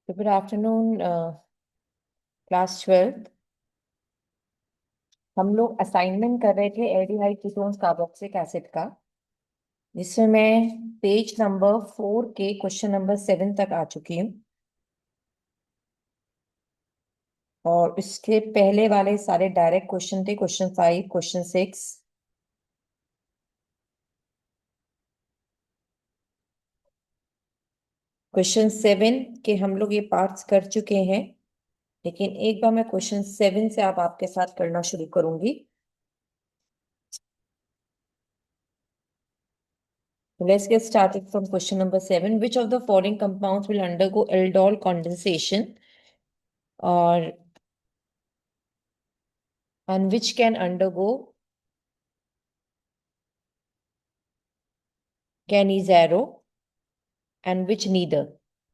तो good afternoon class 12th। हम लोग असाइनमेंट कर रहे थे एल्डिहाइड कीटोन्स कार्बोक्सिलिक एसिड का, जिसमें मैं पेज नंबर 4 के क्वेश्चन नंबर 7 तक आ चुकी हूँ। और इसके पहले वाले सारे डायरेक्ट क्वेश्चन थे, क्वेश्चन 5, क्वेश्चन 6। क्वेश्चन 7 के हम लोग ये पार्ट्स कर चुके हैं, लेकिन एक बार मैं क्वेश्चन 7 से अब आपके साथ करना शुरू करूंगी। Let's get started from question number 7. Which of the following compounds will undergo aldol condensation or and which can undergo Cannizzaro and which neither?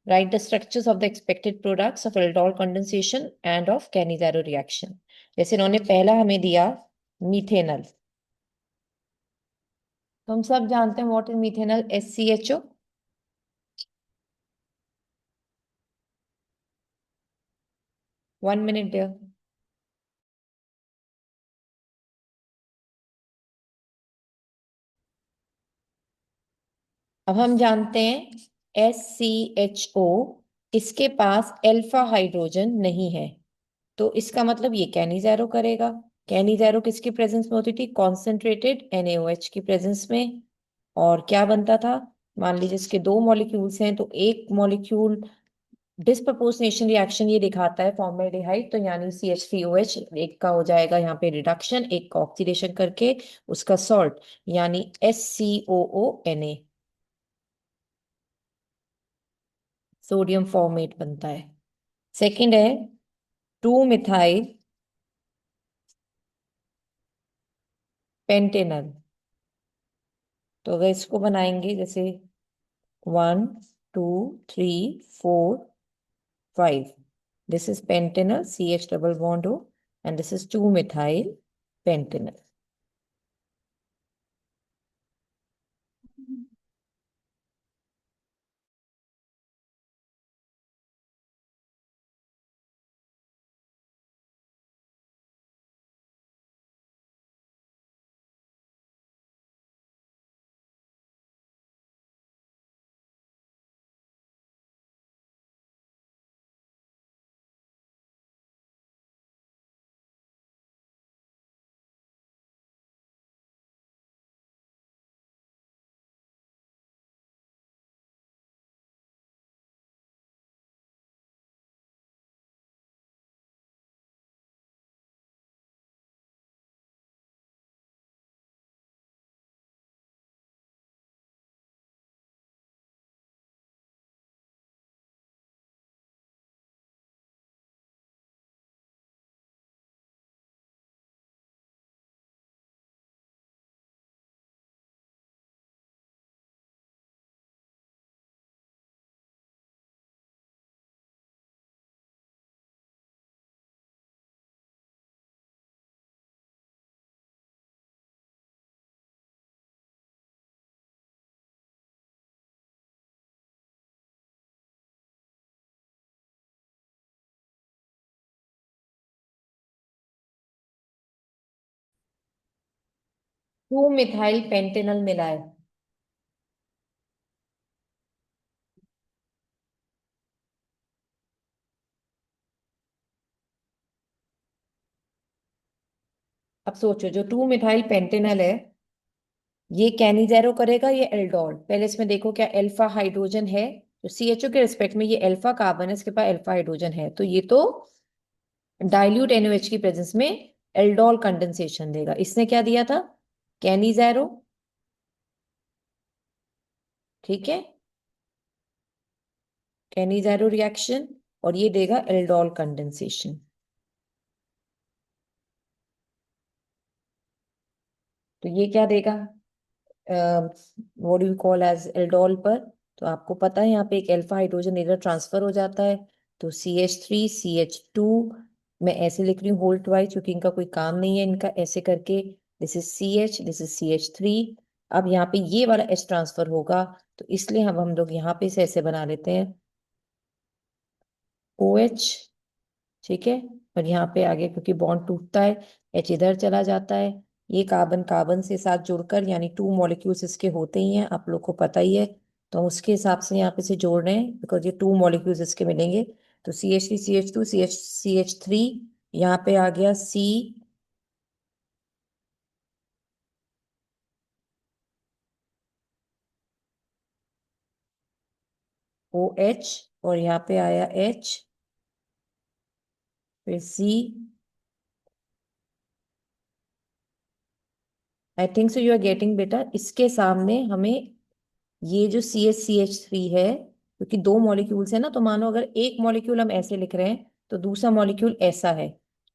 Write the structures of the expected products of aldol condensation and of Cannizzaro reaction. जैसे इन्होंने पहला हमें दिया methanal, तो हम सब जानते हैं what is methanal, SCHO। 1 minute there. अब हम जानते हैं SCHO, इसके पास अल्फा हाइड्रोजन नहीं है, तो इसका मतलब ये कैनिज़ेरो करेगा। कैनिज़ेरो किसकी प्रेजेंस में होती थी? कॉन्सेंट्रेटेड NaOH की प्रेजेंस में। और क्या बनता था? मान लीजिए इसके दो मॉलिक्यूल्स हैं, तो एक मॉलिक्यूल डिस्प्रपोर्शनेशन रिएक्शन ये दिखाता है फॉर्मेल्डिहाइड, तो यानी CH3OH, एक का हो जाएगा यहाँ पे रिडक्शन, एक का ऑक्सीडेशन करके उसका सॉल्ट यानी SCOONA, सोडियम फॉर्मेट बनता है। सेकंड है 2 मिथाइल पेंटेनल। तो अगर इसको बनाएंगे जैसे 1 2 3 4 5, this is pentanol, CH double bond O, and this is 2 methyl pentanol. Two methyl Pantanal मिला है। अब सोचो, जो 2 मिथाइल पेंटेनल है ये कैनिज़ेरो करेगा, ये एल्डोल। पहले इसमें देखो क्या अल्फा हाइड्रोजन है, तो CHO के रिस्पेक्ट में ये अल्फा कार्बन है, इसके पास अल्फा हाइड्रोजन है, तो ये तो डाइल्यूट NaOH की प्रेजेंस में एल्डोल कंडेंसेशन देगा। इसने क्या दिया था? कैनिज़ेरो, ठीक है, कैनिज़ेरो रिएक्शन, और ये देगा एल्डोल कंडेंसेशन। तो ये क्या देगा? What do you call as aldol पर? तो आपको पता है यहाँ पे एक अल्फा हाइड्रोजन इधर ट्रांसफर हो जाता है, तो CH3CH2, मैं ऐसे लिख रही हूँ होल्ड वाइज क्योंकि इनका कोई काम नहीं है, इनका ऐसे करके this is CH, this is CH3। अब यहाँ पे ये वाला H ट्रांसफर होगा, तो इसलिए हम लोग यहाँ पे इसे ऐसे बना लेते हैं ओ एच, ठीक है। और यहाँ पे आगे क्योंकि बॉन्ड टूटता है, एच इधर चला जाता है। ये कार्बन कार्बन से साथ जुड़कर, यानी टू मॉलिक्यूल्स इसके होते ही हैं, आप लोग को पता ही है। तो हम उसके हिसाब से यहाँ पे से जोड़ रहे हैं, बिकॉज ये टू मॉलिक्यूल्स इसके मिलेंगे। तो CH3 CH2 CH3, यहाँ पे आ गया COH, और यहाँ पे आया H, फिर C। I think so you are getting बेटा। इसके सामने हमें ये जो CH3 है, क्योंकि दो मॉलिक्यूल्स है ना, तो मानो अगर एक मॉलिक्यूल हम ऐसे लिख रहे हैं तो दूसरा मॉलिक्यूल ऐसा है।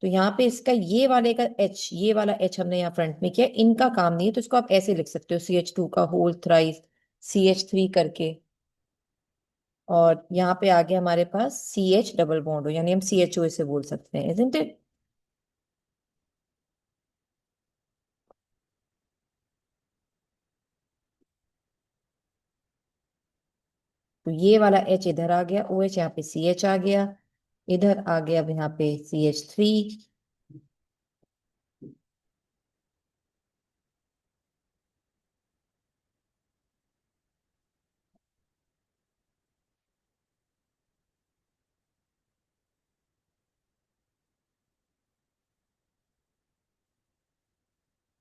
तो यहाँ पे इसका ये वाले का H, ये वाला H हमने यहाँ फ्रंट में किया, इनका काम नहीं है, तो इसको आप ऐसे लिख सकते हो, CH2 का होल थ्राइस CH3 करके। और यहाँ पे आ गया हमारे पास CH डबल बॉन्ड हो, यानी हम CHO इसे बोल सकते हैं, इजंट इट। तो ये वाला H इधर आ गया, OH यहाँ पे CH आ गया, इधर आ गया, अब यहाँ पे CH3।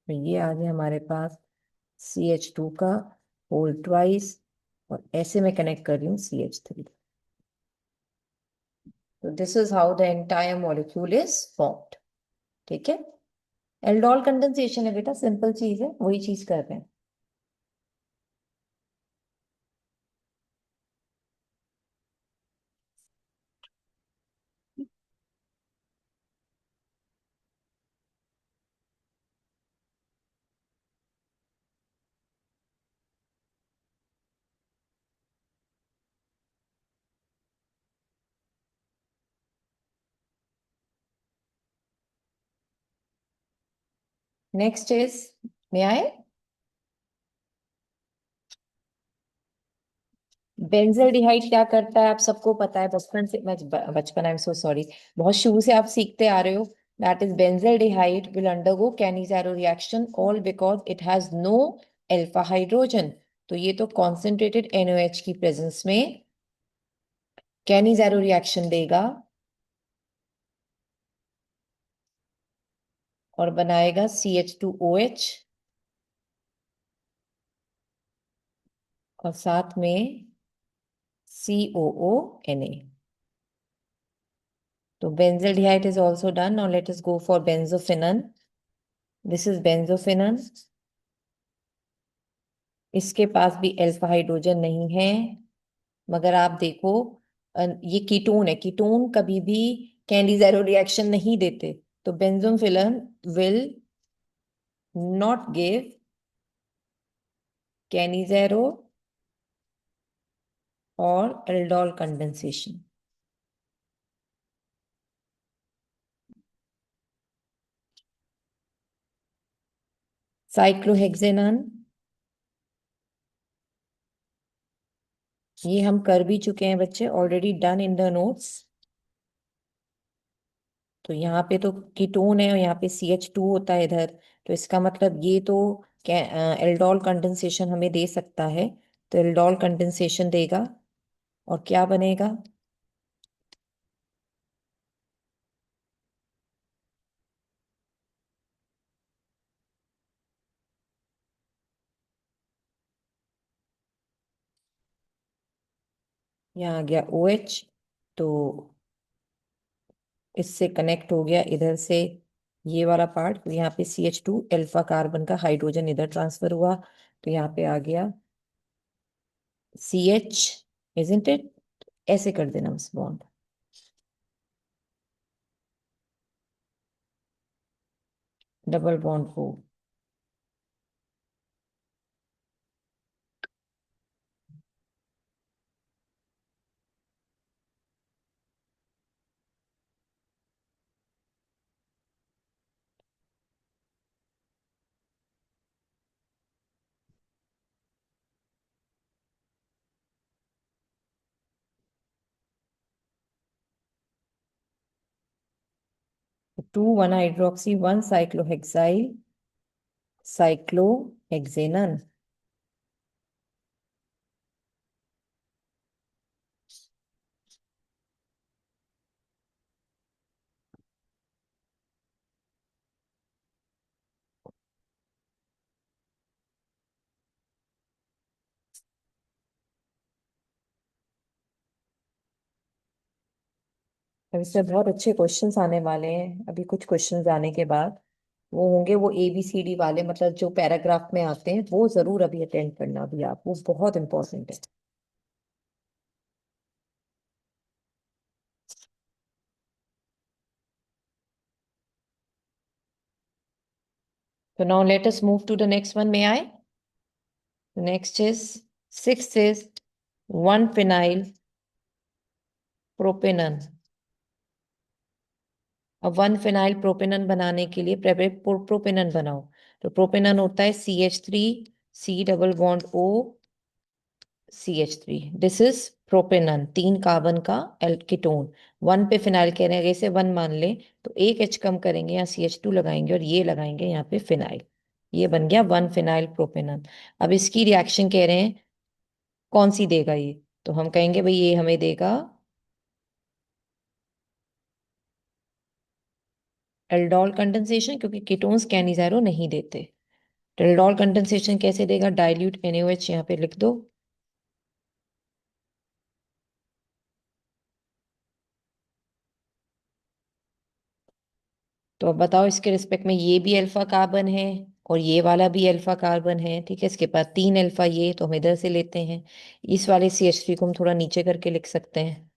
तो ये आ गया हमारे पास CH2 का होल ट्वाइस, और ऐसे में कनेक्ट कर रही हूँ CH3। तो this is how the entire molecule is formed, ठीक है। एल्डोल कंडेंसेशन है बेटा, सिंपल चीज है, वही चीज कर रहे हैं। नेक्स्ट इज, में आए, बेंजल्डिहाइड क्या करता है आप सबको पता है, बचपन से, बचपन, आई एम सो सॉरी, बहुत शुरू से आप सीखते आ रहे हो। That is benzaldehyde will undergo Cannizzaro reaction all because it has no alpha hydrogen. तो ये तो कॉन्सेंट्रेटेड NOH की प्रेजेंस में कैनिज़ारो रिएक्शन देगा और बनाएगा CH2OH, और साथ में COONA। तो benzaldehyde is also done. Now let us go for benzophenone. This is benzophenone. इसके पास भी अल्फा हाइड्रोजन नहीं है, मगर आप देखो, ये कीटोन है, कीटोन कभी भी कैंडिज़ेरो रिएक्शन नहीं देते। तो बेंजोफिलन विल नॉट गिव कैनिज़ेरो और एल्डोल कंडेंसेशन। साइक्लोहेक्सेनॉन, ये हम कर भी चुके हैं बच्चे, already done in the notes. तो यहाँ पे तो कीटोन है और यहाँ पे CH2 होता है इधर, तो इसका मतलब ये तो एल्डोल कंडेंसेशन हमें दे सकता है। तो एल्डोल कंडेंसेशन देगा, और क्या बनेगा, यहाँ आ गया OH। तो इससे कनेक्ट हो गया इधर से ये वाला पार्ट, तो यहाँ पे CH2 अल्फा कार्बन का हाइड्रोजन इधर ट्रांसफर हुआ, तो यहाँ पे आ गया CH, इजंट इट। ऐसे कर देना उस बॉन्ड। डबल बॉन्ड हो, 2 1 hydroxy 1 cyclohexyl cyclohexanone। अब इससे बहुत अच्छे क्वेश्चंस आने वाले हैं, अभी कुछ क्वेश्चंस आने के बाद वो होंगे, वो ABCD वाले, मतलब जो पैराग्राफ में आते हैं, वो जरूर अभी अटेंड करना अभी आप, वो बहुत इंपॉर्टेंट है। So now let us move to the next one. May I? Next is sixth is 1 phenyl propanone। अब 1 phenyl propanone बनाने के लिए प्रोपेनन बनाओ। तो प्रोपेनन होता है CH3 C double bond O CH3। This is propanone, 3 carbon का कीटोन। 1 पे फिनाइल कह रहे हैं, अगर इसे 1 मान ले तो एक H कम करेंगे, यहाँ CH2 लगाएंगे और ये लगाएंगे यहाँ पे फिनाइल। ये बन गया 1 phenyl propanone। अब इसकी रिएक्शन कह रहे हैं कौन सी देगा ये, तो हम कहेंगे भाई ये हमें देगा एल्डोल कंडेंसेशन, क्योंकि कीटोन्स कैनिज़ेरो नहीं देते। तो एल्डोल कंडेंसेशन कैसे देगा, डाइल्यूट NaOH यहाँ पे लिख दो। तो अब बताओ इसके रिस्पेक्ट में, ये भी अल्फा कार्बन है और ये वाला भी अल्फा कार्बन है, ठीक है। इसके पास 3 अल्फा, ये तो हम इधर से लेते हैं। इस वाले CH3 को हम थोड़ा नीचे करके लिख सकते हैं।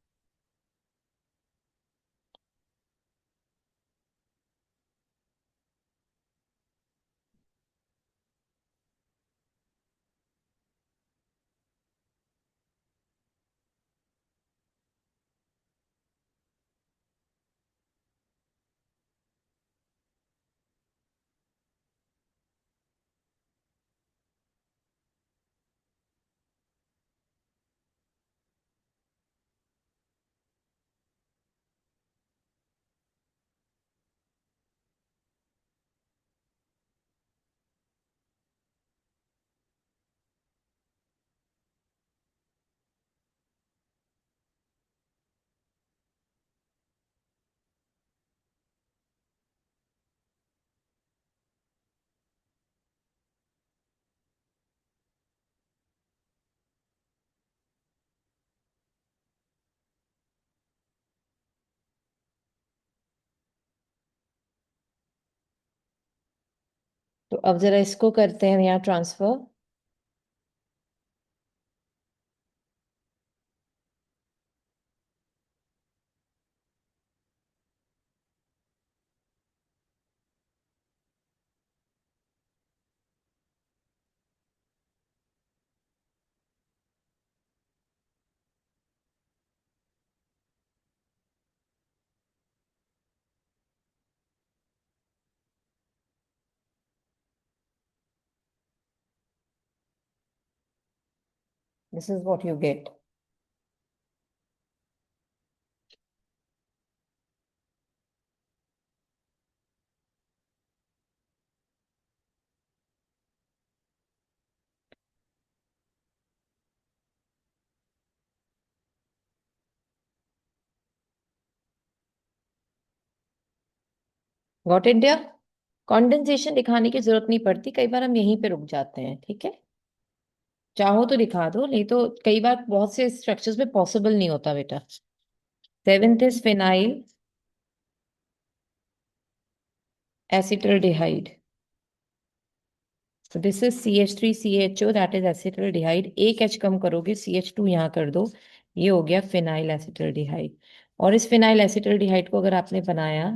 तो अब जरा इसको करते हैं यहाँ transfer. This is what you get. Got it dear. Condensation दिखाने की जरूरत नहीं पड़ती, कई बार हम यहीं पे रुक जाते हैं, ठीक है। चाहो तो दिखा दो, नहीं तो कई बार बहुत से स्ट्रक्चर्स में पॉसिबल नहीं होता बेटा। Seventh is phenyl acetaldehyde. So this is CH3CHO, that is acetaldehyde। एक H कम करोगे, CH2 यहाँ कर दो, ये हो गया फिनाइल एसिटल्डिहाइड। और इस फिनाइल एसिटल्डिहाइड को अगर आपने बनाया,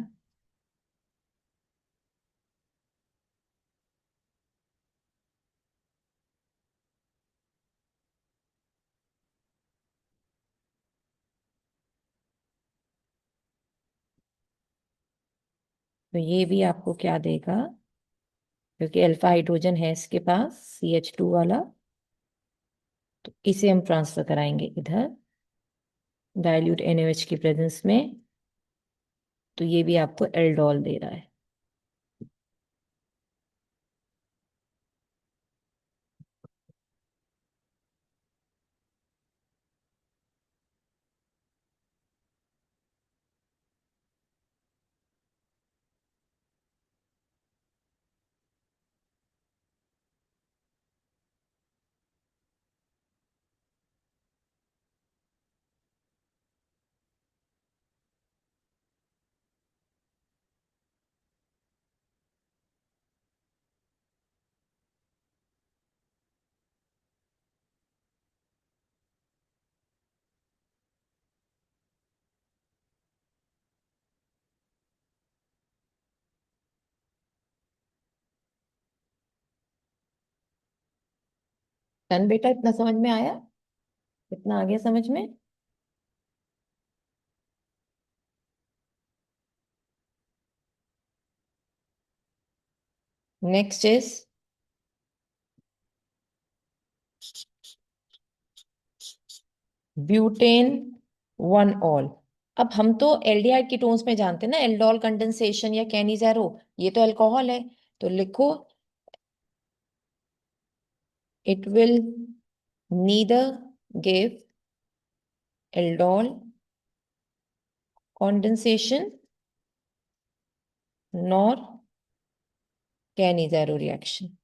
तो ये भी आपको क्या देगा, क्योंकि अल्फा हाइड्रोजन है इसके पास CH2 वाला, तो इसे हम ट्रांसफर कराएंगे इधर डाइल्यूट NaOH की प्रेजेंस में। तो ये भी आपको एल्डोल दे रहा है। डन बेटा, इतना समझ में आया? इतना आ गया समझ में? Next is butane 1 all. अब हम तो एल्डिहाइड कीटोन्स में जानते हैं ना, एल्डोल कंडेंसेशन या कैनिज़ेरो, ये तो अल्कोहल है। तो लिखो, it will neither give aldol condensation nor Cannizzaro reaction.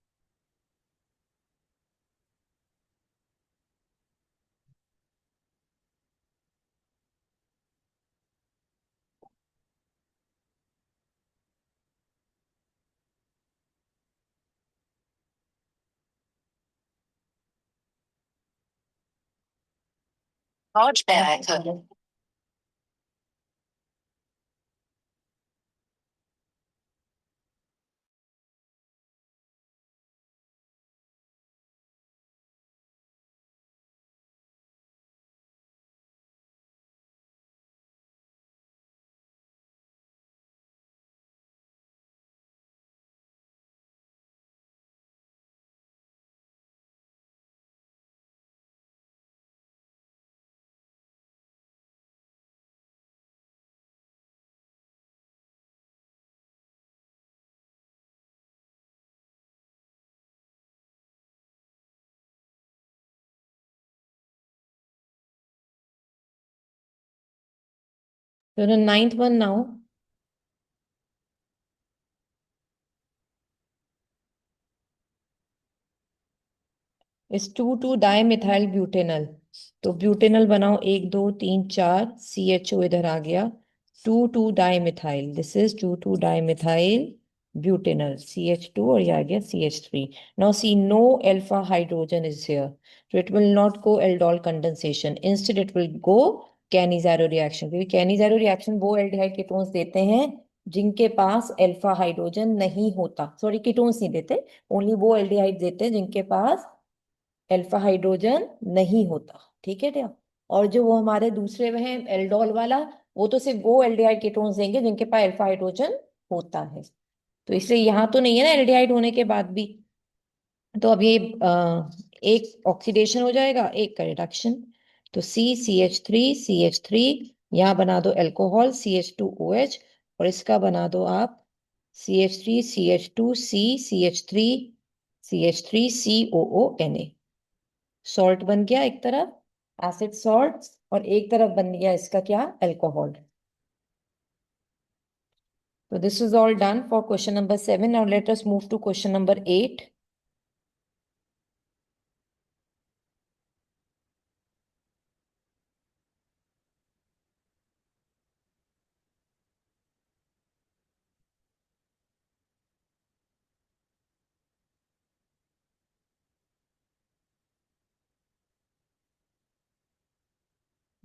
Large bag. So the ninth one now is 2,2-dimethyl butanol। तो ब्यूटेनल बनाओ, 1 2 3 4, CHO इधर आ गया, 2,2-dimethyl, this is 2,2-dimethyl butanol, CH2 और ये आ गया CH3। Now see, no alpha hydrogen is here, so it will not go aldol condensation, instead it will go Cannizzaro reaction, क्योंकि Cannizzaro reaction वो aldehyde ketones देते हैं जिनके पास alpha hydrogen नहीं होता, सॉरी कीटोन्स नहीं देते, ओनली वो एल्डिहाइड देते हैं जिनके पास अल्फा हाइड्रोजन नहीं होता। ठीक है क्या? और जो वो हमारे दूसरे में है एल्डोल वाला, वो तो सिर्फ वो एल्डिहाइड कीटोन्स देंगे जिनके पास अल्फा हाइड्रोजन होता है। तो इसलिए यहाँ तो नहीं है ना एल्डिहाइड होने के बाद भी। तो अब ये एक ऑक्सीडेशन हो जाएगा, एक का रिडक्शन। तो CH3 यहाँ बना दो अल्कोहल CH2OH, और इसका बना दो आप CH3 CH2C CH3 CH3 COONA। Salt बन गया एक तरफ, एसिड सॉल्ट, और एक तरफ बन गया इसका क्या, अल्कोहल। तो this is all done for question number 7। Now let us move to question number 8।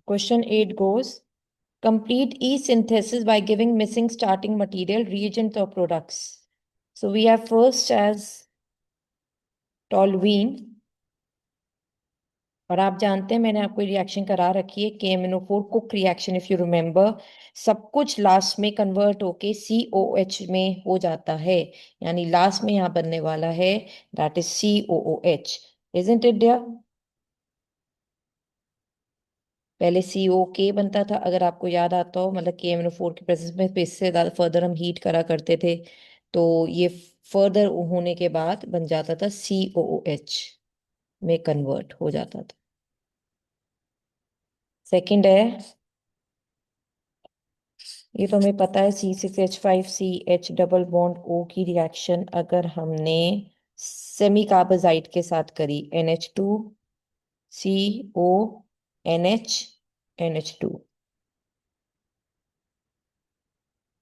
Question 8 goes, complete each synthesis by giving missing starting material, reagent or products. So we have first as toluene, और आप जानते हैं मैंने आपको reaction करा रखी है, KMNO4 cook reaction, if you remember, सब कुछ लास्ट में कन्वर्ट होके COH में हो जाता है, यानी लास्ट में यहाँ बनने वाला है, that is COOH, isn't it dear? पहले CO के बनता था, अगर आपको याद आता हो, मतलब KMnO4 के प्रेजेंस में, फिर इससे ज्यादा फर्दर हम हीट करा करते थे, तो ये फर्दर होने के बाद बन जाता था COOH में कन्वर्ट हो जाता था। सेकंड है, ये तो हमें पता है, C6H5CH डबल बॉन्ड O की रिएक्शन अगर हमने सेमी कार्बोजाइट के साथ करी, NH2CONH NH2,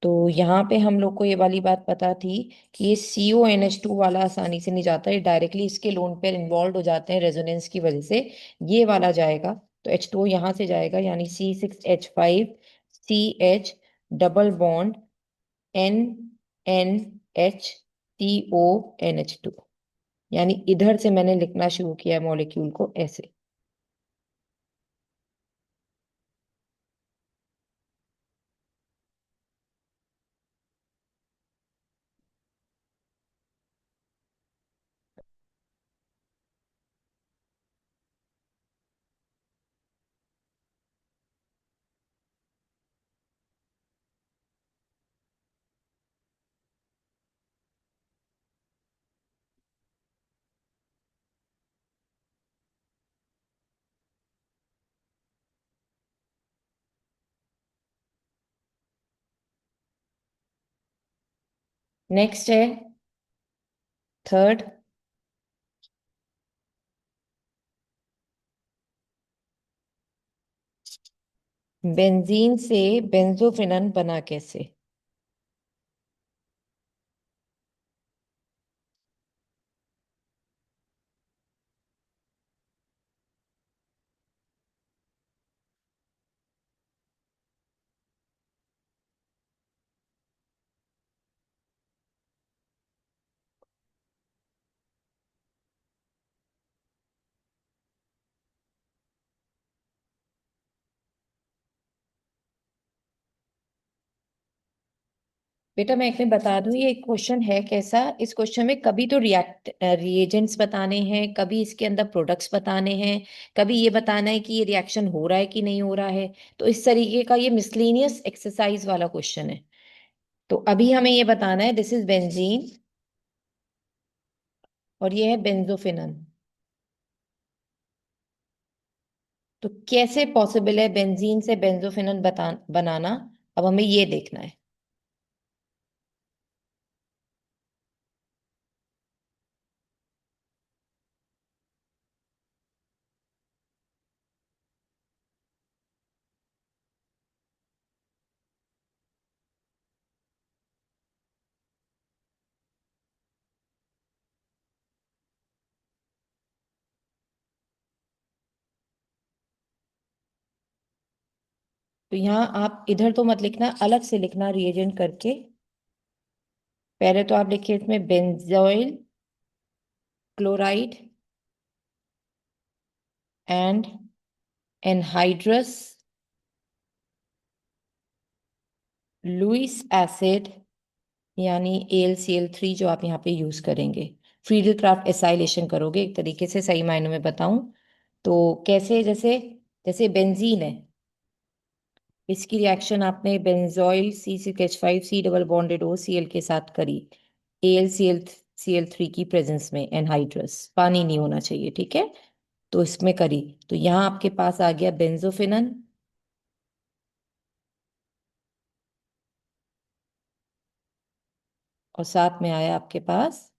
तो यहाँ पे हम लोग को ये वाली बात पता थी कि ये CONH2 वाला आसानी से नहीं जाता, ये डायरेक्टली इसके लोन पेयर इन्वॉल्व हो जाते हैं रेजोनेंस की वजह से, ये वाला जाएगा, तो H2O यहाँ से जाएगा, यानी C6H5CH डबल बॉन्ड NNHCONH2, यानी इधर से मैंने लिखना शुरू किया मॉलिक्यूल को ऐसे। नेक्स्ट है थर्ड, बेंजीन से बेंजोफिनन बना कैसे। बेटा मैं एक में बता दूं, ये क्वेश्चन है कैसा, इस क्वेश्चन में कभी तो रिएजेंट्स बताने हैं, कभी इसके अंदर प्रोडक्ट्स बताने हैं, कभी ये बताना है कि ये रिएक्शन हो रहा है कि नहीं हो रहा है, तो इस तरीके का ये मिसलेनियस एक्सरसाइज वाला क्वेश्चन है। तो अभी हमें ये बताना है, दिस इज बेंजीन और ये है बेंजोफिनन, तो कैसे पॉसिबल है बेंजीन से बेंजोफिनन बनाना, अब हमें ये देखना है। तो यहाँ आप इधर तो मत लिखना, अलग से लिखना रिएजेंट करके। पहले तो आप लिखिए इसमें benzoyl chloride and anhydrous Lewis acid, यानी AlCl3 जो आप यहाँ पे यूज करेंगे, फ्रीडल क्राफ्ट एसाइलेशन करोगे एक तरीके से, सही मायनों में बताऊं तो कैसे, जैसे जैसे बेंजीन है, इसकी रिएक्शन आपने benzoyl C6H5C double bonded OCl के साथ करी, AlCl3 की प्रेजेंस में, एनहाइड्रस, पानी नहीं होना चाहिए, ठीक है, तो इसमें करी, तो यहाँ आपके पास आ गया बेंजोफिनन, और साथ में आया आपके पास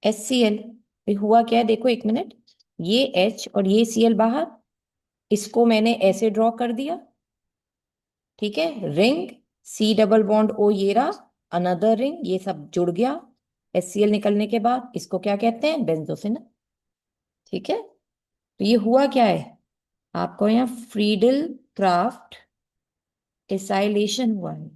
HCl। हुआ क्या है देखो, एक मिनट, ये H और ये Cl बाहर, इसको मैंने ऐसे ड्रॉ कर दिया, ठीक है, ring, C double bond O ये रहा, अनदर रिंग, ये सब जुड़ गया, HCl निकलने के बाद इसको क्या कहते हैं, बेंजोफिन, ठीक है। तो ये हुआ क्या है, आपको यहाँ फ्रीडल क्राफ्ट एसाइलेशन हुआ है।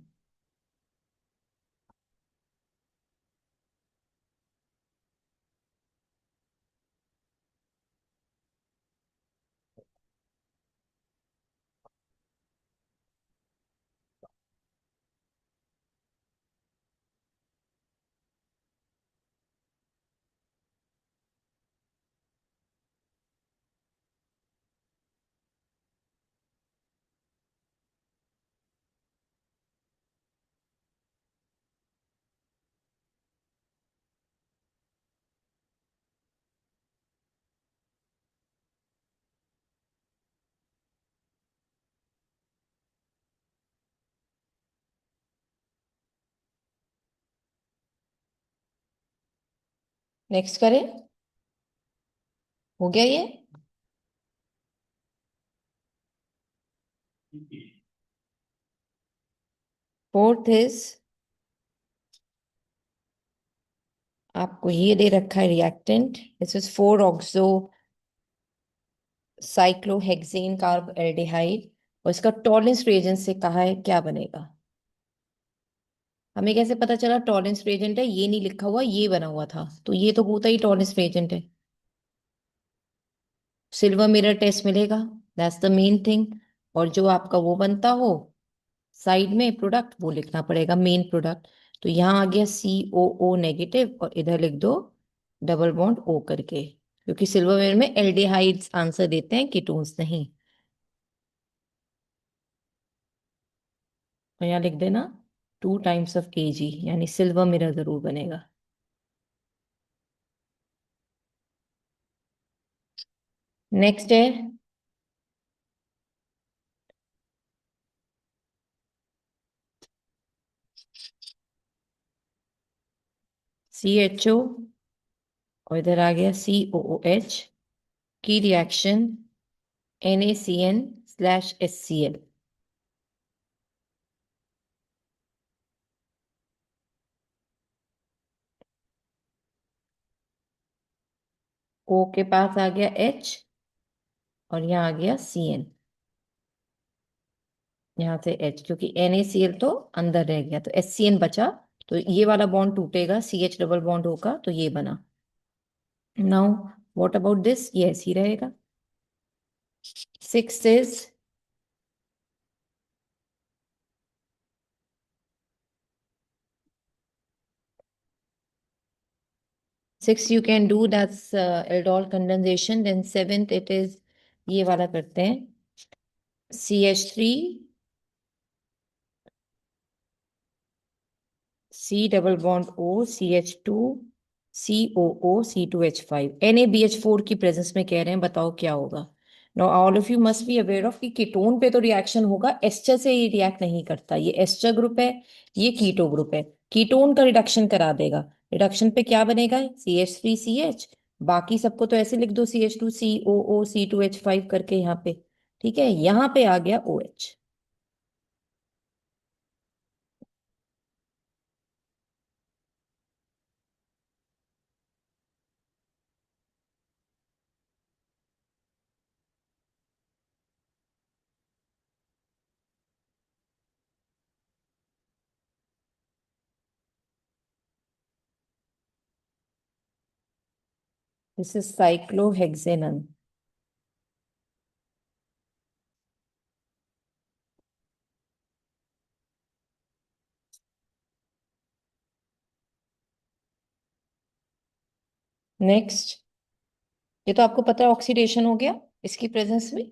नेक्स्ट करें, हो गया ये। फोर्थ इज, आपको ये दे रखा है reactant, this is 4 oxo cyclohexane carb aldehyde, और इसका टॉलेंस रिएजेंट से कहा है, क्या बनेगा। हमें कैसे पता चला टॉलेंस रिएजेंट है, ये नहीं लिखा हुआ, ये बना हुआ था, तो ये तो होता ही टॉलेंस रिएजेंट है। सिल्वर मिरर टेस्ट मिलेगा, दैट्स द मेन थिंग। और जो आपका वो बनता हो साइड में प्रोडक्ट, वो लिखना पड़ेगा मेन प्रोडक्ट। तो यहाँ आ गया COO नेगेटिव, और इधर लिख दो डबल बॉन्ड O करके, क्योंकि सिल्वर मिरर में एल्डिहाइड्स आंसर देते हैं, कीटोन्स नहीं। तो यहाँ लिख देना 2 टाइम्स ऑफ Ag, यानी सिल्वर मिरर जरूर बनेगा। नेक्स्ट है CHO, और इधर आ गया COOH की रिएक्शन NaCN/HCl। O के पास आ गया H, और यहाँ आ गया CN, यहाँ से H, क्योंकि NaCl तो अंदर रह गया तो HCN बचा, तो ये वाला बॉन्ड टूटेगा, CH डबल बॉन्ड होगा, तो ये बना। नाउ व्हाट अबाउट दिस, ये ऐसे ही रहेगा। Six is, six you can do that's aldol condensation, then seventh it is, ये वाला करते हैं, CH3 C double bond O CH2 COO C2H5 NaBH4 की प्रेजेंस में कह रहे हैं, बताओ क्या होगा। Know all of you must be aware of कि कीटोन पे तो रिएक्शन होगा, एस्टर से ये रिएक्ट नहीं करता, ये एस्टर ग्रुप है, ये कीटो ग्रुप है। कीटोन का रिडक्शन करा देगा, रिडक्शन पे क्या बनेगा, CH3CH, बाकी सबको तो ऐसे लिख दो CH2 COO C2H5 करके यहाँ पे। ठीक है, यहाँ पे आ गया OH। This is cyclohexanone. Next, ये तो आपको पता है ऑक्सीडेशन हो गया इसकी प्रेजेंस में।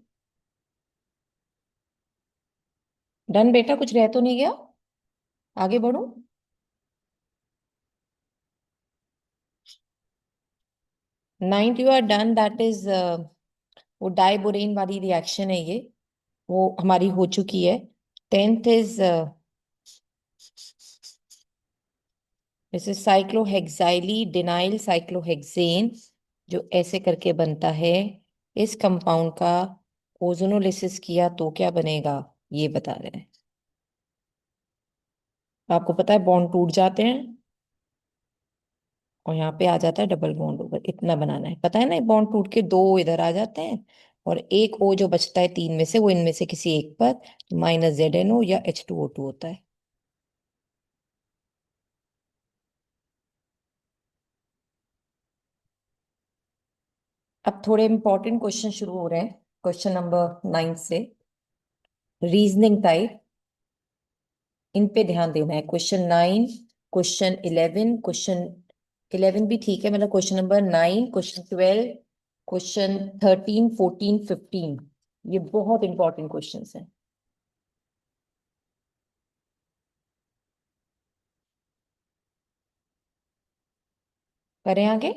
डन बेटा, कुछ रह तो नहीं गया, आगे बढ़ो। Ninth you are done, that is वो डाइबोरेन वाली रिएक्शन है ये, वो हमारी हो चुकी है। Tenth is, this is cyclohexylidene cyclohexane, जो ऐसे करके बनता है। इस कंपाउंड का ओजोनोलिसिस किया तो क्या बनेगा, ये बता रहे हैं। आपको पता है बॉन्ड टूट जाते हैं, और यहाँ पे आ जाता है डबल बॉन्ड ओवर, इतना बनाना है, पता है ना, बॉन्ड टूट के दो इधर आ जाते हैं, और एक O जो बचता है तीन में से, वो इनमें से किसी एक पर -ZNO या H2O2 होता है। अब थोड़े इंपॉर्टेंट क्वेश्चन शुरू हो रहे हैं, क्वेश्चन नंबर 9 से, रीजनिंग टाइप, इन पे ध्यान देना है। क्वेश्चन 9, क्वेश्चन 11 भी ठीक है, मतलब क्वेश्चन नंबर 9, क्वेश्चन 12, क्वेश्चन 13, 14, 15, ये बहुत इंपॉर्टेंट क्वेश्चन हैं। करें आगे।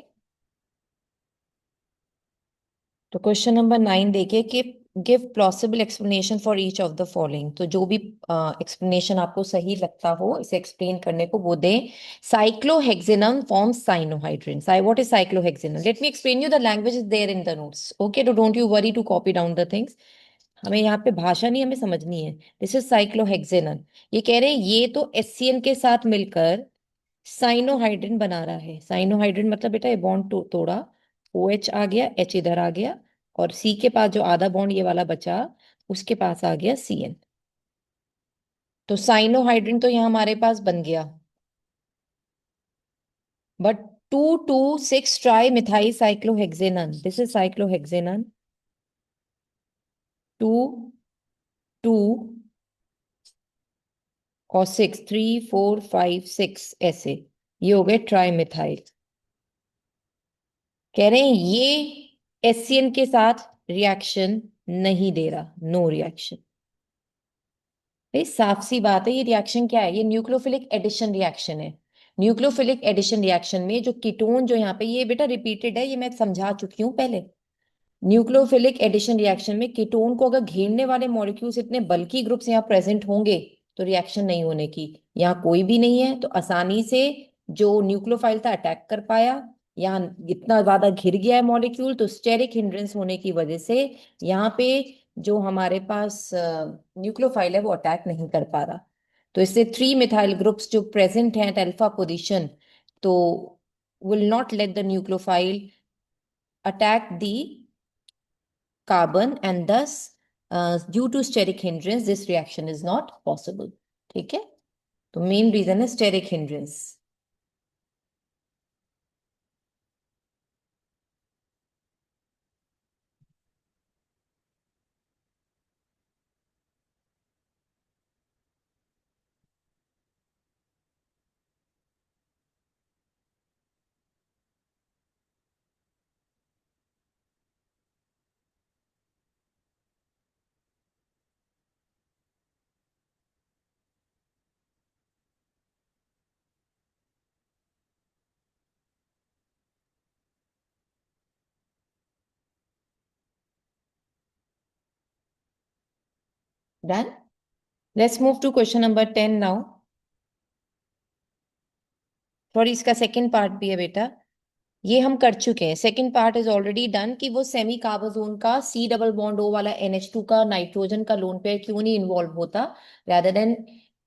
तो क्वेश्चन नंबर 9 देखिए कि give plausible explanation for each of the following. तो जो भी एक्सप्लेनेशन आपको सही लगता हो इसे एक्सप्लेन करने को वो दें। Cyclohexanone forms cyanohydrin. What is cyclohexanone? Let me explain you, the language is there in the notes, okay, तो don't you worry to copy down the things. हमें यहाँ पे भाषा नहीं हमें समझनी है। This is cyclohexanone. ये कह रहे हैं ये तो एचसीएन के साथ मिलकर साइनोहाइड्रिन बना रहा है। साइनोहाइड्रिन मतलब बेटा ये बॉन्ड तोड़ा, ओ एच आ गया, एच इधर आ गया, और सी के पास जो आधा बॉन्ड ये वाला बचा उसके पास आ गया सी एन। तो साइनोहाइड्रिन तो यहाँ हमारे पास बन गया, but 2,2,6 trimethyl cyclohexanone, this is cyclohexanone. 2, 2 और 6, 3, 4, 5, 6 ऐसे, ये हो गए ट्राई मिथाइल। कह रहे हैं ये एससीएन के साथ रिएक्शन नहीं दे रहा, नो रिएक्शन। भाई साफ सी बात है, ये रिएक्शन क्या है? ये न्यूक्लियोफिलिक एडिशन रिएक्शन है। न्यूक्लियोफिलिक एडिशन रिएक्शन में जो कीटोन जो यहाँ पे, ये बेटा रिपीटेड है, ये मैं समझा चुकी हूँ पहले। न्यूक्लियोफिलिक एडिशन रिएक्शन में कीटोन को अगर घेरने वाले मॉलिक्यूल्स इतने बल्की ग्रुप्स यहाँ प्रेजेंट होंगे तो रिएक्शन नहीं होने की। यहाँ कोई भी नहीं है तो आसानी से जो न्यूक्लियोफाइल था अटैक कर पाया। यहाँ इतना ज्यादा घिर गया है मॉलिक्यूल, तो स्टेरिक हिंड्रेंस होने की वजह से यहाँ पे जो हमारे पास न्यूक्लियोफाइल है वो अटैक नहीं कर पा रहा। तो इससे 3 मिथाइल ग्रुप्स जो प्रेजेंट हैं एट अल्फा पोजिशन, तो will not let the nucleophile attack the carbon, and thus due to steric hindrance this reaction is not possible। ठीक है, तो मेन रीजन है steric hindrance। Done. Let's move to question number 10 now. Sorry, इसका second part भी है बेटा, ये हम कर चुके हैं। Second part is already done कि वो सेमी कार्बोजोन का सी डबल बॉन्ड ओ वाला NH2 का नाइट्रोजन का लोन पेयर क्यों नहीं इन्वॉल्व होता, rather देन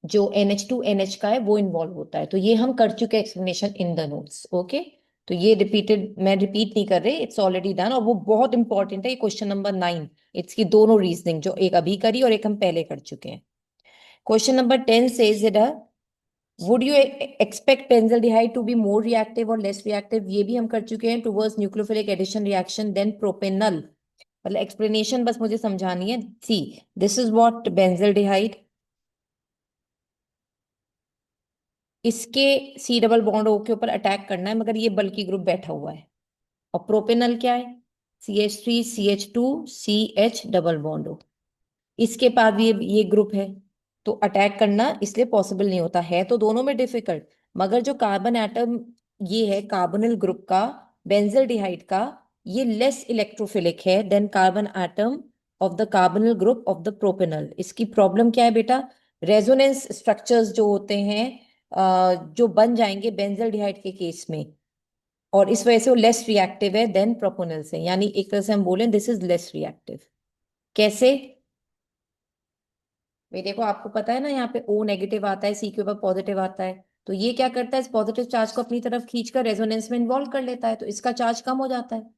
जो NH2NH का है वो इन्वॉल्व होता है। तो ये हम कर चुके हैं explanation in the notes, okay. तो ये रिपीटेड, मैं रिपीट नहीं कर रही, इट्स ऑलरेडी डन, और वो बहुत इंपॉर्टेंट है। ये क्वेश्चन नंबर 9, इसकी दोनों रीजनिंग जो एक अभी करी और एक हम पहले कर चुके हैं। Question number 10 says it, would you expect benzaldehyde to be more reactive और लेस रिएक्टिव? ये भी हम कर चुके हैं, towards nucleophilic addition reaction than propanal. मतलब एक्सप्लेनेशन बस मुझे समझानी है। See, this is what benzaldehyde, इसके सी डबल बॉन्ड ओ के ऊपर अटैक करना है मगर ये बल्की ग्रुप बैठा हुआ है। और प्रोपेनल क्या है? CH3CH2CH डबल बॉन्ड ओ, इसके पास भी ये ग्रुप है, तो अटैक करना इसलिए पॉसिबल नहीं होता है। तो दोनों में डिफिकल्ट, मगर जो कार्बन एटम ये है कार्बोनिल ग्रुप का, बेंजल्डिहाइड का, ये लेस इलेक्ट्रोफिलिक है than carbon atom of the carbonyl group of the propanal. इसकी प्रॉब्लम क्या है बेटा? रेजोनेंस स्ट्रक्चर्स जो होते हैं जो बन जाएंगे बेंजल्डिहाइड के केस में, और इस वजह से वो लेस रिएक्टिव है देन प्रोपोनल से। यानी एक तरह से हम बोलें दिस इज लेस रिएक्टिव। कैसे? भाई देखो, आपको पता है ना यहाँ पे O नेगेटिव आता है, सी के ऊपर पॉजिटिव आता है, तो ये क्या करता है, इस पॉजिटिव चार्ज को अपनी तरफ खींचकर रेजोनेंस में इन्वॉल्व कर लेता है, तो इसका चार्ज कम हो जाता है।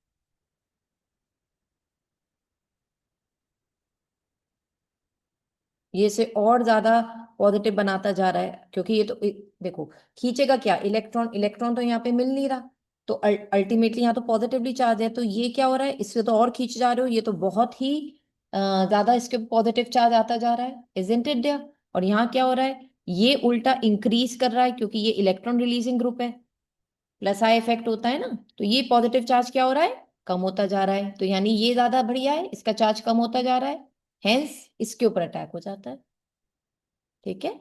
ये इसे और ज्यादा पॉजिटिव बनाता जा रहा है, क्योंकि ये तो देखो खींचेगा क्या, इलेक्ट्रॉन, इलेक्ट्रॉन तो यहाँ पे मिल नहीं रहा, तो अल्टीमेटली यहाँ तो पॉजिटिवली चार्ज है, तो ये क्या हो रहा है, इससे तो और खींच जा रहे हो, ये तो बहुत ही ज्यादा इसके पॉजिटिव चार्ज आता जा रहा है, इजंट इट देयर? और यहाँ क्या हो रहा है, ये उल्टा इंक्रीज कर रहा है, क्योंकि ये इलेक्ट्रॉन रिलीजिंग ग्रुप है, प्लस आई इफेक्ट होता है ना, तो ये पॉजिटिव चार्ज क्या हो रहा है, कम होता जा रहा है। तो यानी ये ज्यादा बढ़िया है, इसका चार्ज कम होता जा रहा है, हेंस इसके ऊपर अटैक हो जाता है। ठीक है,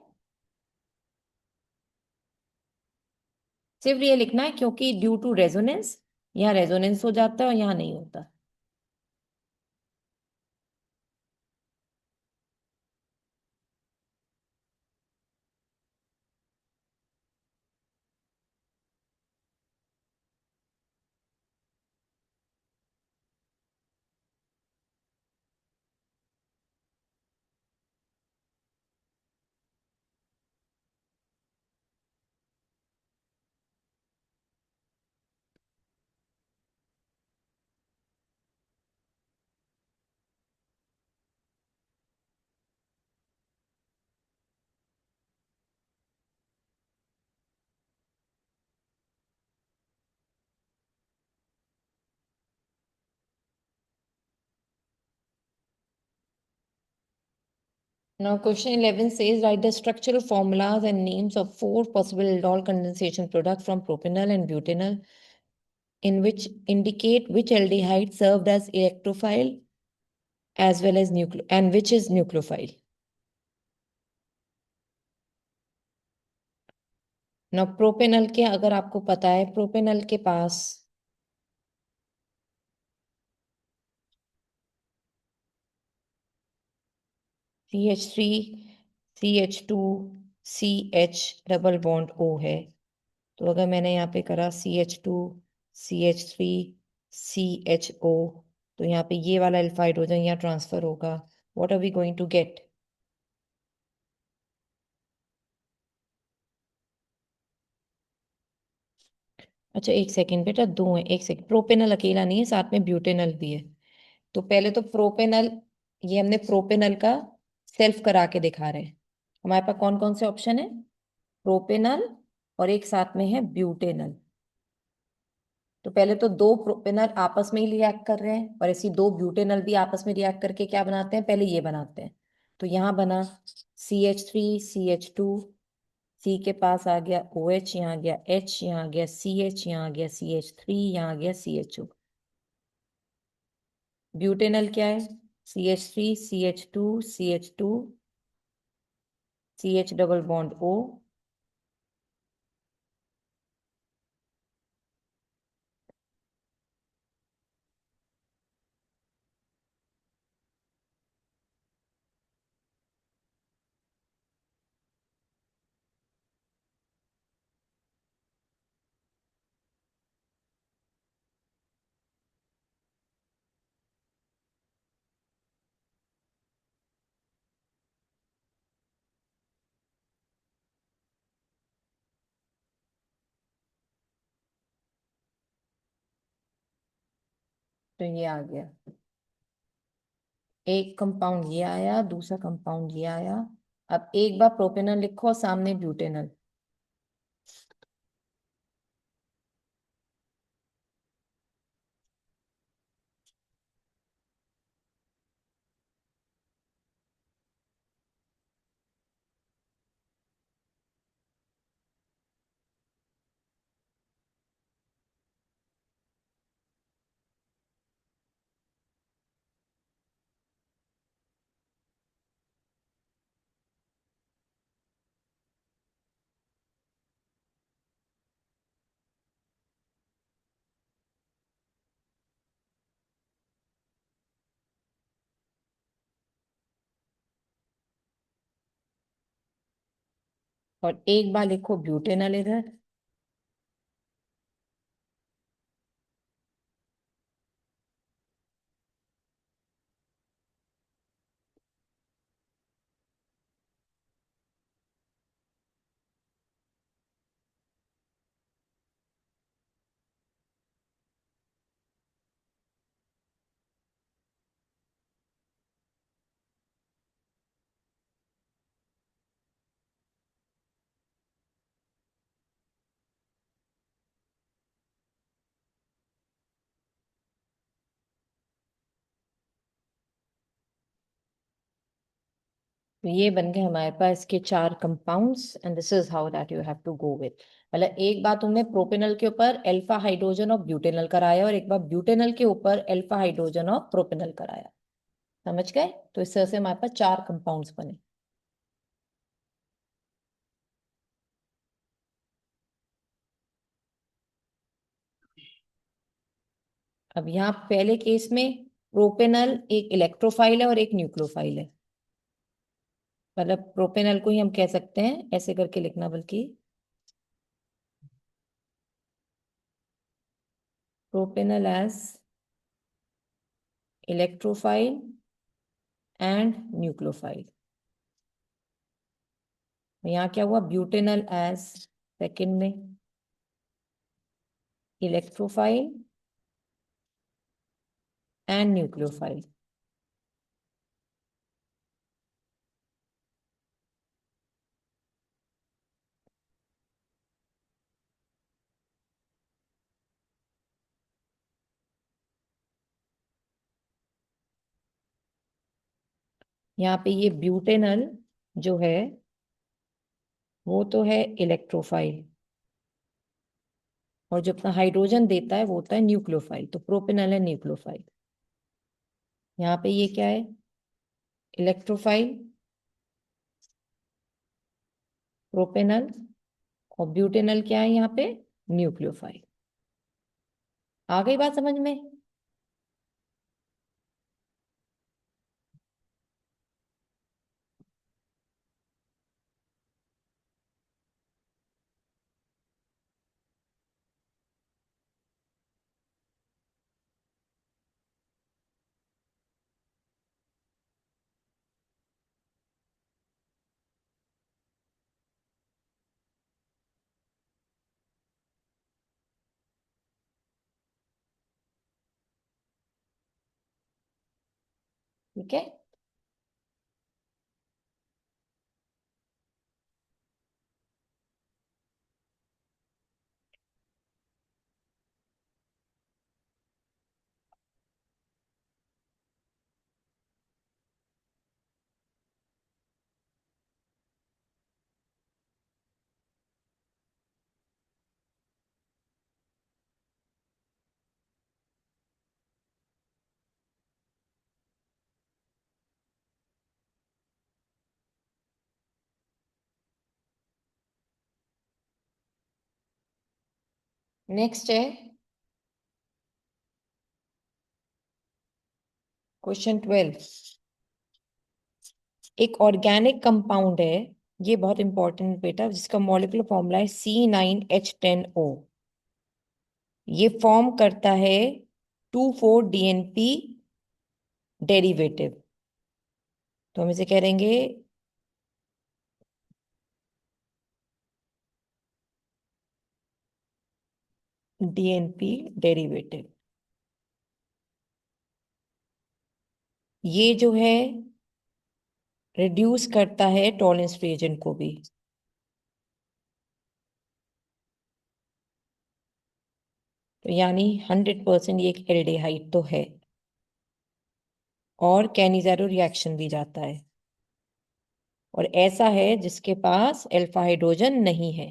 सिर्फ ये लिखना है क्योंकि ड्यू टू रेजोनेंस, यहाँ रेजोनेंस हो जाता है और यहाँ नहीं होता। Now, question 11 says write the structural formulas and names of four possible aldol condensation products from propanol and butanol, in which indicate which aldehyde served as electrophile as well as and which is nucleophile. Now, propanal के अगर आपको पता है, propanal के पास CH3 CH2 CH double bond O है। तो अगर मैंने यहाँ पे करा CH2 CH3 CHO, तो यहाँ पे ये वाला अल्फा हाइड्रोजन यहाँ ट्रांसफर होगा। What are we going to get? अच्छा एक सेकेंड बेटा, दो है, एक सेकेंड, प्रोपेनल अकेला नहीं है, साथ में ब्यूटेनल भी है। तो पहले तो प्रोपेनल, ये हमने प्रोपेनल का सेल्फ करा के दिखा रहे हैं। हमारे पास कौन कौन से ऑप्शन है? प्रोपेनल और एक साथ में है ब्यूटेनल। तो पहले तो दो प्रोपेनल आपस में ही रिएक्ट कर रहे हैं और ऐसी दो ब्यूटेनल भी आपस में रिएक्ट करके क्या बनाते हैं? पहले ये बनाते हैं। तो यहाँ बना CH3 CH2, सी के पास आ गया OH, यहाँ आ गया H, यहाँ आ गया CH, यहाँ आ गया CH3, यहाँ आ गया CHO। ब्यूटेनल क्या है? CH3 CH2 CH2 CH double bond O। तो ये आ गया, एक कंपाउंड ये आया, दूसरा कंपाउंड ये आया। अब एक बार प्रोपेनल लिखो और सामने ब्यूटेनल। और एक बार लिखो ब्यूटेनल इधर। तो ये बन गए हमारे पास इसके चार compounds, and this is how that you have to go with. मतलब एक बार तुमने प्रोपेनल के ऊपर अल्फा हाइड्रोजन और ब्यूटेनल कराया और एक बार ब्यूटेनल के ऊपर अल्फा हाइड्रोजन और प्रोपेनल कराया। समझ गए? तो इस तरह से हमारे पास चार कंपाउंड्स बने। अब यहाँ पहले केस में प्रोपेनल एक इलेक्ट्रोफाइल है और एक न्यूक्लियोफाइल है। मतलब प्रोपेनल को ही हम कह सकते हैं, ऐसे करके लिखना, बल्कि propanal as electrophile and nucleophile. यहाँ क्या हुआ? ब्यूटेनल एज सेकेंड में इलेक्ट्रोफाइल एंड न्यूक्लियोफाइल। यहाँ पे ये ब्यूटेनल जो है वो तो है इलेक्ट्रोफाइल, और जो अपना हाइड्रोजन देता है वो होता है न्यूक्लियोफाइल, तो प्रोपेनल है न्यूक्लियोफाइल। यहाँ पे ये क्या है, इलेक्ट्रोफाइल, प्रोपेनल, और ब्यूटेनल क्या है यहाँ पे, न्यूक्लियोफाइल। आ गई बात समझ में? ठीक है। नेक्स्ट है क्वेश्चन 12। एक ऑर्गेनिक कंपाउंड है, ये बहुत इंपॉर्टेंट बेटा, जिसका मॉलिक्यूलर फॉर्मूला है C9H10O। ये फॉर्म करता है 2,4-DNP डेरिवेटिव। तो हम इसे कह देंगे DNP डेरिवेटिव। ये जो है रिड्यूस करता है टॉलेंस रिएजेंट को भी। तो यानी 100% ये एक एल्डिहाइड तो है, और कैनिज़ेरो रिएक्शन भी जाता है, और ऐसा है जिसके पास अल्फा हाइड्रोजन नहीं है,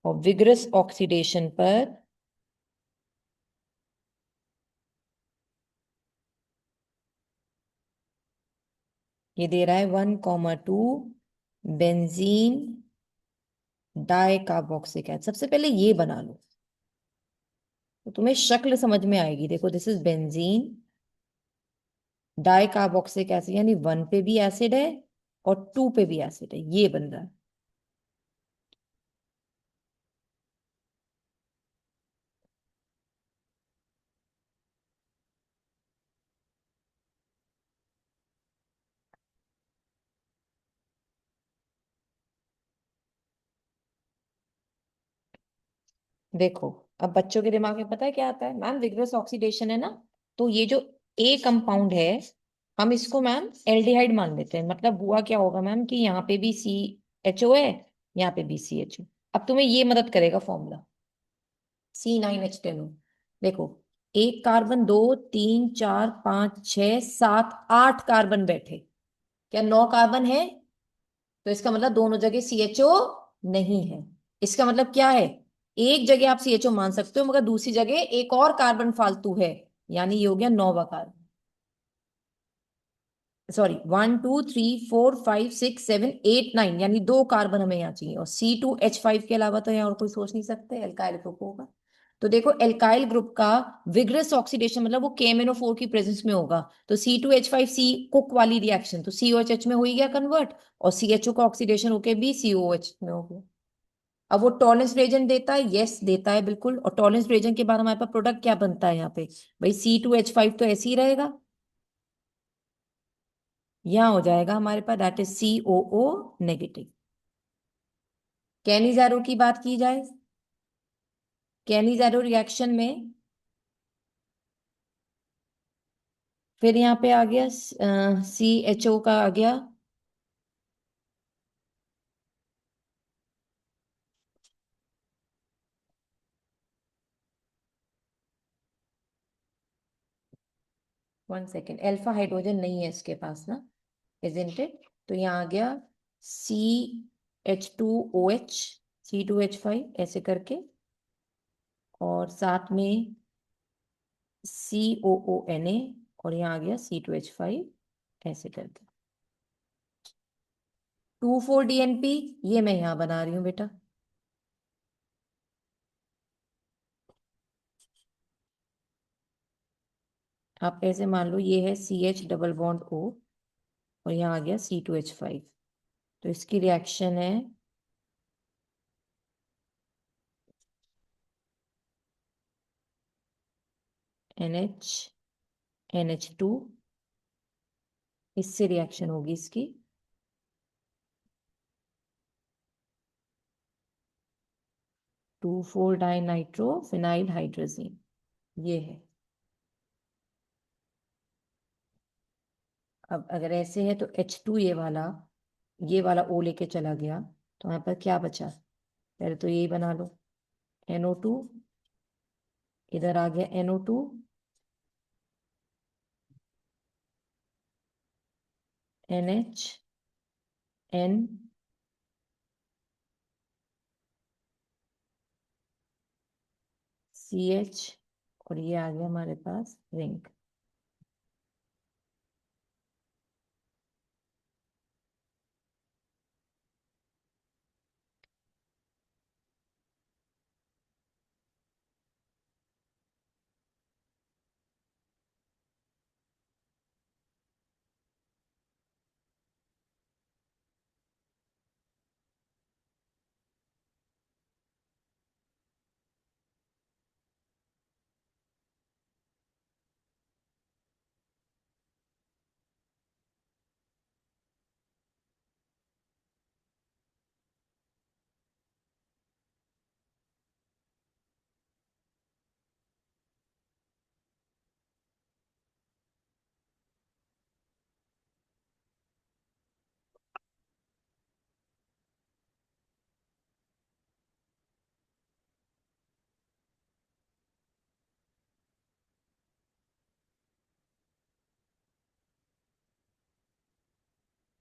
और विग्रस ऑक्सीडेशन पर ये दे रहा है 1,2 बेंजीन डाई कार्बोक्सिलिक एसिड। सबसे पहले ये बना लो तो तुम्हें शक्ल समझ में आएगी। देखो, this is benzene di carboxylic acid, यानी 1 पे भी एसिड है और 2 पे भी एसिड है, ये बन रहा है। देखो, अब बच्चों के दिमाग में पता है क्या आता है, मैम विग्रस ऑक्सीडेशन है ना, तो ये जो ए कंपाउंड है हम इसको मैम एल्डिहाइड मान लेते हैं। मतलब हुआ क्या होगा मैम कि यहाँ पे भी CHO है, यहाँ पे भी CHO। अब तुम्हें ये मदद करेगा फॉर्मूला C9H10O। देखो, एक कार्बन, दो, तीन, चार, पांच, छह, सात, 8 कार्बन बैठे, क्या 9 कार्बन है? तो इसका मतलब दोनों जगह CHO नहीं है। इसका मतलब क्या है, एक जगह आप CHO मान सकते हो मगर दूसरी जगह एक और कार्बन फालतू है, यानी ये हो गया 9वां कार्बन। सॉरी, 1 2 3 4 5 6 7 8 9, यानी 2 कार्बन हमें यहाँ चाहिए, और C2H5 के अलावा तो यहाँ और कोई सोच नहीं सकते, एल्काइल ग्रुप होगा। तो देखो, एल्काइल ग्रुप का विग्रस ऑक्सीडेशन मतलब वो KMnO4 की प्रेजेंस में होगा, तो C2H5 सी कुक वाली रिएक्शन, तो COH में हो ही गया कन्वर्ट, और CHO का ऑक्सीडेशन होके भी COH में हो गया। अब वो टॉलेंस रिएजेंट देता है, यस देता है बिल्कुल, और टॉलेंस रिएजेंट के बाद हमारे पास प्रोडक्ट क्या बनता है यहाँ पे, भाई C2H5 तो ऐसे ही रहेगा, यहाँ हो जाएगा हमारे पास that is COO negative. Cannizzaro की बात की जाए, कैनिजारो रिएक्शन में फिर यहाँ पे आ गया CHO का आ गया, वन सेकेंड, अल्फा हाइड्रोजन नहीं है इसके पास ना, इजंट इट? तो यहाँ आ गया CH2OH, C2H5 ऐसे करके, और साथ में COONA, और यहाँ आ गया C2H5 ऐसे करके। 2,4-DNP ये मैं यहाँ बना रही हूँ बेटा। आप ऐसे मान लो ये है CH डबल बॉन्ड O, और यहाँ आ गया C2H5, तो इसकी रिएक्शन है NH2, इससे रिएक्शन होगी इसकी 2,4-डाइनाइट्रोफिनाइल हाइड्रोजीन, ये है। अब अगर ऐसे है तो H2 ये वाला O लेके चला गया, तो यहाँ पर क्या बचा? पहले तो यही बना लो, NO2, इधर आ गया NO2, NH, N, CH, और ये आ गया हमारे पास रिंग।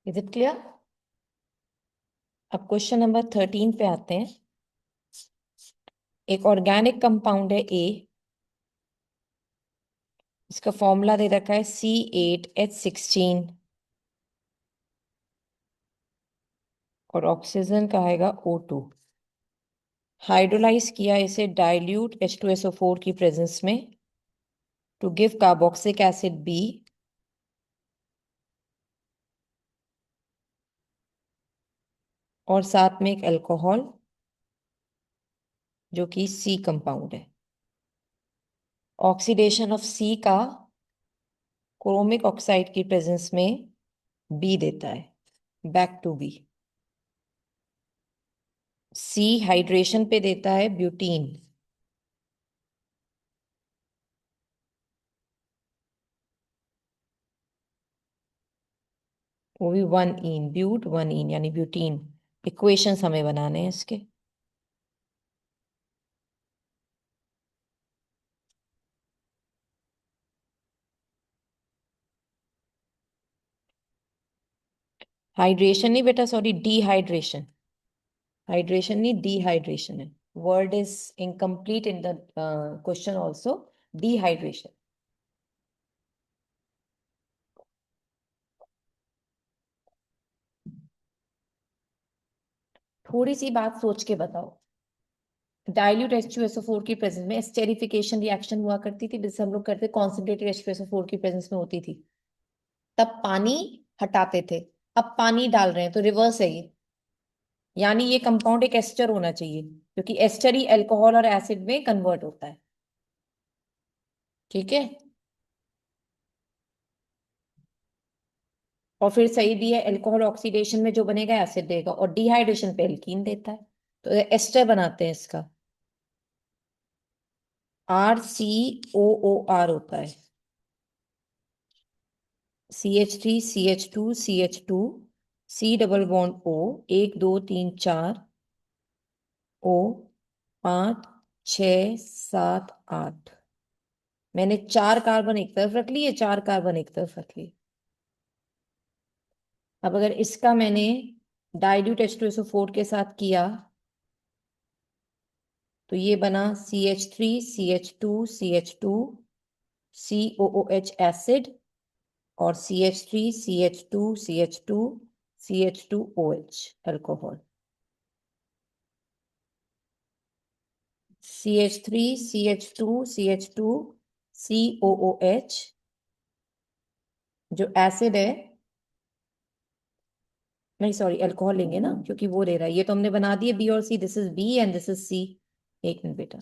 Is it clear? अब क्वेश्चन नंबर 13 पे आते हैं। एक ऑर्गेनिक कंपाउंड है A, इसका फॉर्मूला दे रखा है C8H16, और ऑक्सीजन का आएगा O2। हाइड्रोलाइज किया इसे डाइल्यूट H2SO4 की प्रेजेंस में to give carboxylic acid B, और साथ में एक अल्कोहल जो कि C कंपाउंड है। ऑक्सीडेशन ऑफ C का क्रोमिक ऑक्साइड की प्रेजेंस में B देता है, back to B। C hydration पे देता है ब्यूटीन, वो भी 1 इन, ब्यूट 1 इन यानी ब्यूटीन। इक्वेशंस हमें बनाने हैं इसके। हाइड्रेशन नहीं बेटा, सॉरी, डिहाइड्रेशन। हाइड्रेशन नहीं, डिहाइड्रेशन है। Word is incomplete in the question also, dehydration. थोड़ी सी बात सोच के बताओ। डाइल्यूट H2SO4 की प्रेजेंस में एस्टेरिफिकेशन रिएक्शन हुआ करती थी, जिससे हम लोग करते कॉन्सेंट्रेटेड H2SO4 की प्रेजेंस में होती थी, तब पानी हटाते थे। अब पानी डाल रहे हैं तो रिवर्स है ये, यानी ये कंपाउंड एक एस्टर होना चाहिए, क्योंकि एस्टर ही अल्कोहल और एसिड में कन्वर्ट होता है। ठीक है, और फिर सही भी है, अल्कोहल ऑक्सीडेशन में जो बनेगा एसिड देगा, और डिहाइड्रेशन पे एल्कीन देता है, तो एस्टर बनाते हैं इसका। RCOOR होता है, CH3CH2CH2 C double bond O, 1 2 3 4 O, 5 6 7 8। मैंने 4 कार्बन एक तरफ रख लिए, 4 कार्बन एक तरफ रख लिए। अब अगर इसका मैंने डाइल्यूट H2SO4 के साथ किया तो ये बना CH3 CH2 CH2 COOH acid और CH3 CH2 CH2 CH2OH alcohol. CH3 CH2 CH2 COOH जो एसिड है, नहीं सॉरी अल्कोहल लेंगे ना, क्योंकि वो ले रहा है। ये तो हमने बना दिए बी और C, this is B and this is C. एक मिनट बेटा,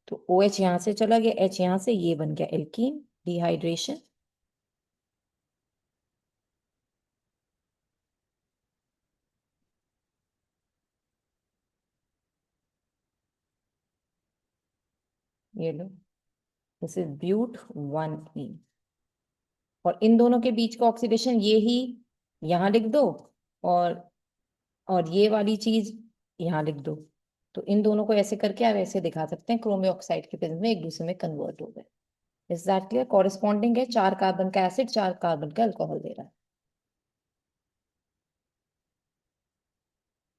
तो ओ एच यहां से चला गया, एच यहां से, ये बन गया एल्कीन, डिहाइड्रेशन। ये लो, दिस इज ब्यूट 1E। और इन दोनों के बीच का ऑक्सीडेशन ये ही यहाँ लिख दो, और ये वाली चीज यहाँ लिख दो। तो इन दोनों को ऐसे करके आप ऐसे दिखा सकते हैं, क्रोमियम ऑक्साइड के प्रेजेंस में एक दूसरे में कन्वर्ट हो गए। Is that clear? कॉरेस्पॉन्डिंग है, 4 कार्बन का एसिड 4 कार्बन का अल्कोहल दे रहा है।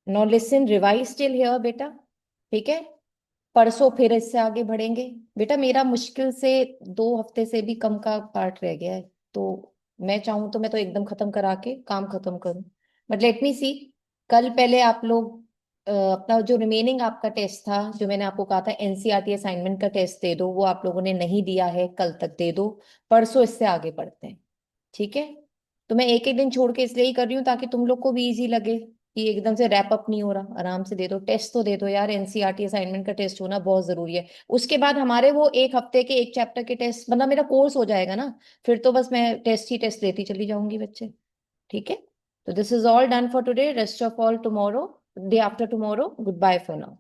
No listen, revise still here बेटा, ठीक है। परसों फिर इससे आगे बढ़ेंगे। बेटा मेरा मुश्किल से 2 हफ्ते से भी कम का पार्ट रह गया है, तो मैं चाहूँ तो मैं तो एकदम खत्म करा के काम खत्म करूँ, बट लेट मी सी। कल पहले आप लोग अपना जो रिमेनिंग आपका टेस्ट था, जो मैंने आपको कहा था एनसीईआरटी असाइनमेंट का टेस्ट दे दो, वो आप लोगों ने नहीं दिया है, कल तक दे दो। परसों इससे आगे बढ़ते हैं, ठीक है। तो मैं एक एक दिन छोड़ के इसलिए ही कर रही हूँ ताकि तुम लोग को भी इजी लगे कि एकदम से रैप अप नहीं हो रहा। आराम से दे दो टेस्ट, तो दे दो यार, एनसीईआरटी असाइनमेंट का टेस्ट होना बहुत जरूरी है। उसके बाद हमारे वो एक हफ्ते के एक चैप्टर के टेस्ट, मतलब मेरा कोर्स हो जाएगा ना, फिर तो बस मैं टेस्ट ही टेस्ट देती चली जाऊंगी बच्चे, ठीक है। तो this is all done for today, rest of all tomorrow, day after tomorrow, goodbye for now.